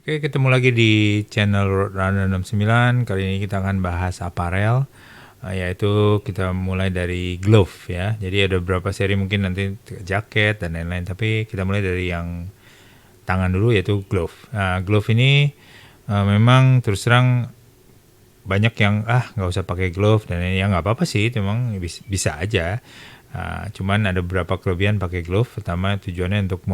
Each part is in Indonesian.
Oke, ketemu lagi di channel Roadrunner 69. Kali ini kita akan bahas apparel, yaitu kita mulai dari glove ya. Jadi ada beberapa seri mungkin nanti jaket dan lain-lain, tapi kita mulai dari yang tangan dulu yaitu glove. Glove ini memang terus terang banyak yang nggak usah pakai glove dan ini ya nggak apa-apa sih, memang bisa aja. Cuman ada beberapa kelebihan pakai glove. Pertama, tujuannya untuk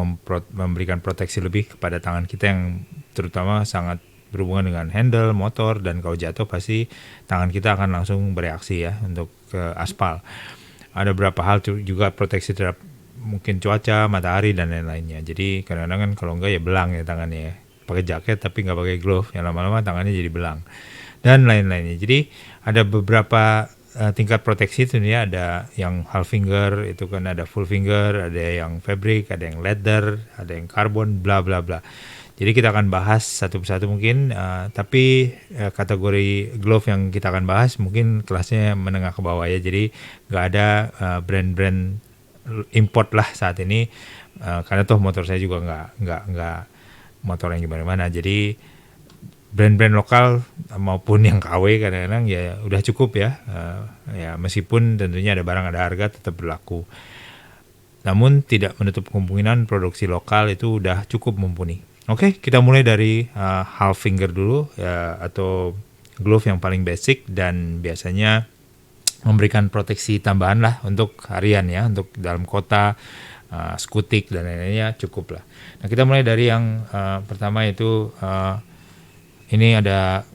memberikan proteksi lebih kepada tangan kita yang terutama sangat berhubungan dengan handle motor, dan kalau jatuh pasti tangan kita akan langsung bereaksi ya untuk ke aspal. Ada beberapa hal juga proteksi terhadap mungkin cuaca, matahari dan lain-lainnya. Jadi kadang-kadang kan kalau enggak ya belang ya tangannya ya. Pakai jaket tapi nggak pakai glove, ya lama-lama tangannya jadi belang dan lain-lainnya. Jadi ada beberapa tingkat proteksi itu ya, ada yang half finger, itu kan ada full finger, ada yang fabric, ada yang leather, ada yang carbon, bla bla bla. Jadi kita akan bahas satu persatu mungkin, tapi kategori glove yang kita akan bahas mungkin kelasnya menengah ke bawah ya. Jadi nggak ada brand-brand import lah saat ini, karena toh motor saya juga nggak motor yang gimana-mana. Jadi brand-brand lokal maupun yang KW kadang-kadang ya udah cukup ya. Ya meskipun tentunya ada barang ada harga tetap berlaku. Namun tidak menutup kemungkinan produksi lokal itu udah cukup mumpuni. Oke, kita mulai dari half finger dulu ya, atau glove yang paling basic dan biasanya memberikan proteksi tambahan lah untuk harian ya, untuk dalam kota, skutik dan lain-lainnya cukup lah. Nah, kita mulai dari yang pertama itu ini ada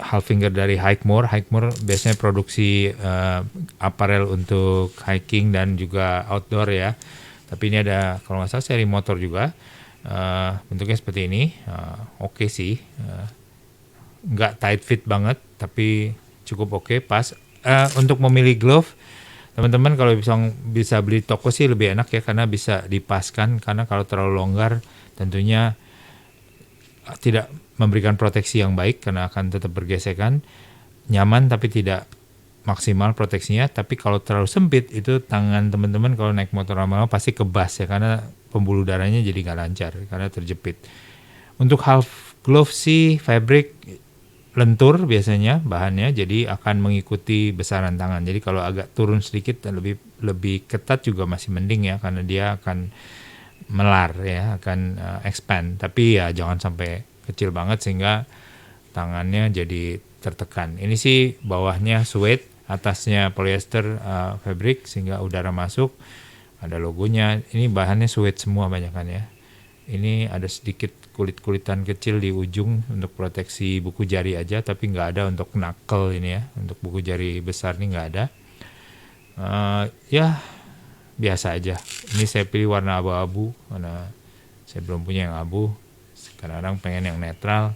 half finger dari Hikemore. Hikemore biasanya produksi apparel untuk hiking dan juga outdoor ya. Tapi ini ada kalau nggak salah seri motor juga. Bentuknya seperti ini. Oke sih. Nggak tight fit banget, tapi cukup oke, pas. Untuk memilih glove, teman-teman kalau bisa beli toko sih lebih enak ya, karena bisa dipaskan. Karena kalau terlalu longgar tentunya tidak memberikan proteksi yang baik karena akan tetap bergesekan. Nyaman tapi tidak maksimal proteksinya. Tapi kalau terlalu sempit itu tangan teman-teman kalau naik motor lama-lama pasti kebas ya, karena pembuluh darahnya jadi nggak lancar karena terjepit. Untuk half glove sih fabric lentur biasanya bahannya, jadi akan mengikuti besaran tangan. Jadi kalau agak turun sedikit dan lebih ketat juga masih mending ya, karena dia akan melar ya, akan expand. Tapi ya jangan sampai kecil banget sehingga tangannya jadi tertekan. Ini sih bawahnya suede, atasnya polyester fabric sehingga udara masuk. Ada logonya. Ini bahannya suede semua banyakan ya. Ini ada sedikit kulit-kulitan kecil di ujung untuk proteksi buku jari aja, tapi nggak ada untuk knuckle ini ya. Untuk buku jari besar ini nggak ada. Ya biasa aja. Ini saya pilih warna abu-abu karena saya belum punya yang abu. Kadang-kadang pengen yang netral.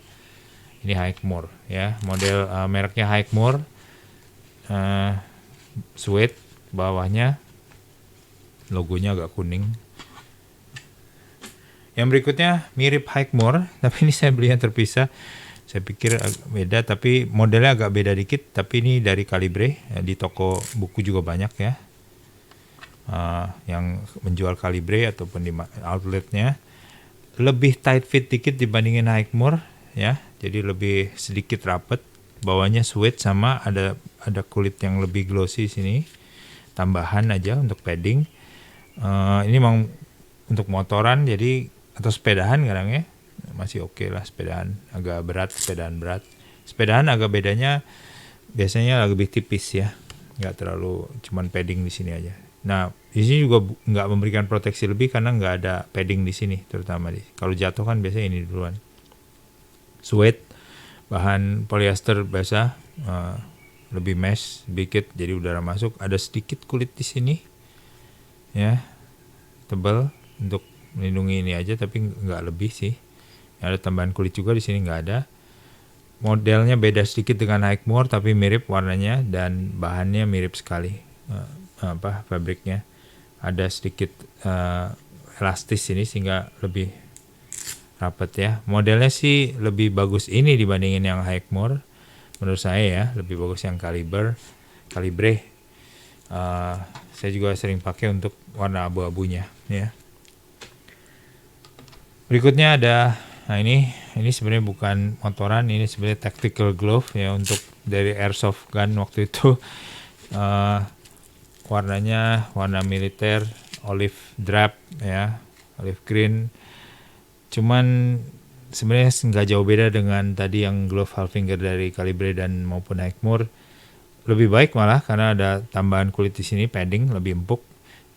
Ini Hikemore ya, model mereknya Hikemore, suede, bawahnya logonya agak kuning. Yang berikutnya mirip Hikemore, tapi ini saya beli yang terpisah. Saya pikir beda, tapi modelnya agak beda dikit. Tapi ini dari Calibre, di toko buku juga banyak ya, yang menjual Calibre ataupun di outletnya. Lebih tight fit dikit dibandingin Hikemore ya, jadi lebih sedikit rapet. Bawahnya suede sama ada kulit yang lebih glossy sini, tambahan aja untuk padding. Ini memang untuk motoran jadi atau sepedahan kadang ya masih oke lah. Sepedahan agak berat, sepedahan agak bedanya biasanya lebih tipis ya, nggak terlalu, cuman padding di sini aja. Nah di sini juga nggak memberikan proteksi lebih karena nggak ada padding di sini, terutama kalau jatuh kan biasanya ini duluan. Suede, bahan polyester biasa, lebih mesh sedikit jadi udara masuk. Ada sedikit kulit di sini ya, tebal untuk melindungi ini aja, tapi nggak lebih sih. Ada tambahan kulit juga di sini nggak ada. Modelnya beda sedikit dengan Hikemore tapi mirip warnanya dan bahannya mirip sekali. Fabriknya ada sedikit elastis ini sehingga lebih rapat ya. Modelnya sih lebih bagus ini dibandingin yang Hikemore menurut saya ya, lebih bagus yang Calibre. Saya juga sering pakai untuk warna abu-abunya ya. Berikutnya ada Nah ini sebenarnya bukan motoran, ini sebenarnya tactical glove ya untuk dari airsoft gun waktu itu. Eh, Warnanya warna militer, olive drab ya, olive green. Cuman sebenarnya nggak jauh beda dengan tadi yang glove half finger dari Calibre dan maupun Hikmur. Lebih baik malah karena ada tambahan kulit di sini, padding lebih empuk.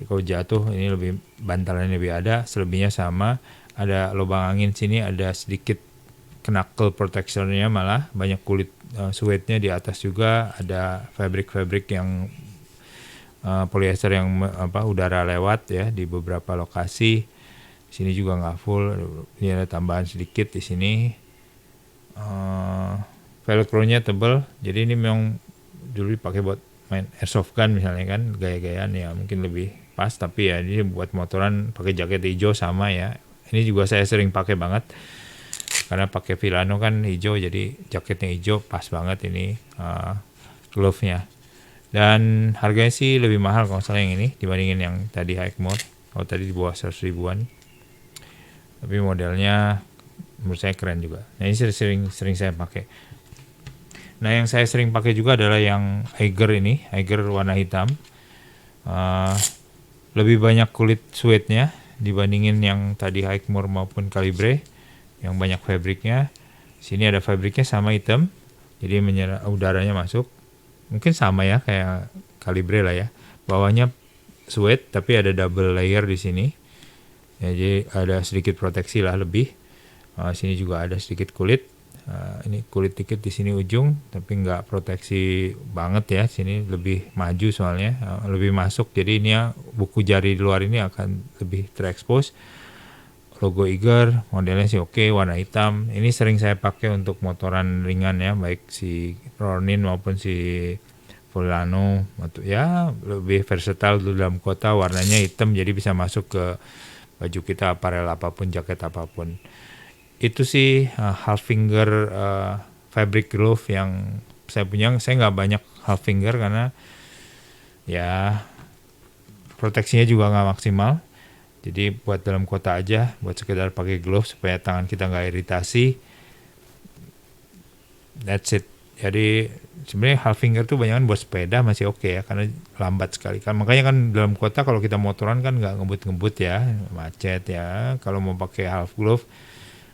Kalau jatuh ini lebih bantalannya lebih ada, selebihnya sama. Ada lubang angin sini, ada sedikit knuckle protectionnya, malah banyak kulit suede-nya di atas juga, ada fabric yang polyester yang udara lewat ya di beberapa lokasi. Sini juga nggak full, ini ada tambahan sedikit di sini. Velcro-nya tebal, jadi ini memang dulu dipakai buat main airsoft gun misalnya kan, gaya-gayaan ya mungkin lebih pas, tapi ya ini buat motoran pakai jaket hijau sama ya. Ini juga saya sering pakai banget karena pakai Villano kan hijau, jadi jaketnya hijau pas banget ini glove-nya. Dan harganya sih lebih mahal kalau salah yang ini dibandingin yang tadi Hikmur. Kalau tadi di bawah 100 ribuan. Tapi modelnya menurut saya keren juga. Nah ini sering saya pakai. Nah yang saya sering pakai juga adalah yang Eiger ini, Eiger warna hitam. Lebih banyak kulit suede-nya dibandingin yang tadi Hikmur maupun Calibre yang banyak fabriknya. Sini ada fabriknya sama hitam, jadi menyerap udaranya masuk. Mungkin sama ya kayak Calibre lah ya. Bawahnya suede tapi ada double layer di sini. Ya, jadi ada sedikit proteksi lah lebih. Sini juga ada sedikit kulit. Ini kulit dikit di sini ujung, tapi nggak proteksi banget ya. Sini lebih maju soalnya, lebih masuk. Jadi ini ya buku jari di luar ini akan lebih terekspos. Logo Eiger, modelnya sih oke, warna hitam. Ini sering saya pakai untuk motoran ringan ya, baik si Ronin maupun si Villano. Ya lebih versatile dalam kota, warnanya hitam jadi bisa masuk ke baju kita, aparel apapun, jaket apapun. Itu sih half finger fabric glove yang saya punya. Saya nggak banyak half finger karena ya proteksinya juga nggak maksimal. Jadi buat dalam kota aja, buat sekedar pakai glove supaya tangan kita nggak iritasi. That's it. Jadi sebenarnya half finger tuh banyak kan buat sepeda masih oke ya, karena lambat sekali kan. Makanya kan dalam kota kalau kita motoran kan nggak ngebut-ngebut ya, macet ya. Kalau mau pakai half glove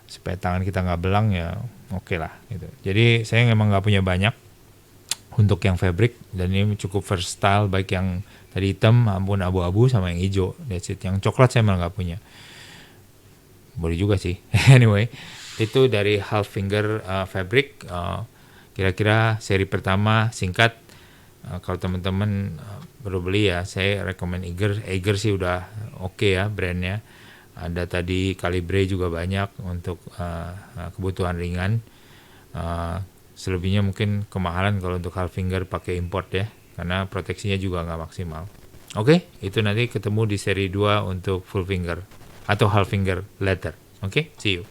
supaya tangan kita nggak belang ya oke lah gitu. Jadi saya memang nggak punya banyak untuk yang fabric, dan ini cukup versatile, baik yang tadi hitam maupun abu-abu sama yang hijau. That's it. Yang coklat saya malah nggak punya. Boleh juga sih. Anyway, itu dari half finger fabric. Kira-kira seri pertama singkat. Kalau teman-teman perlu beli ya, saya rekomen Eiger. Eiger sih udah oke ya brandnya. Ada tadi Calibre juga banyak untuk kebutuhan ringan. Selebihnya mungkin kemahalan kalau untuk half finger pakai import ya, karena proteksinya juga nggak maksimal. Oke, itu nanti ketemu di seri 2 untuk full finger atau half finger later. Oke, see you.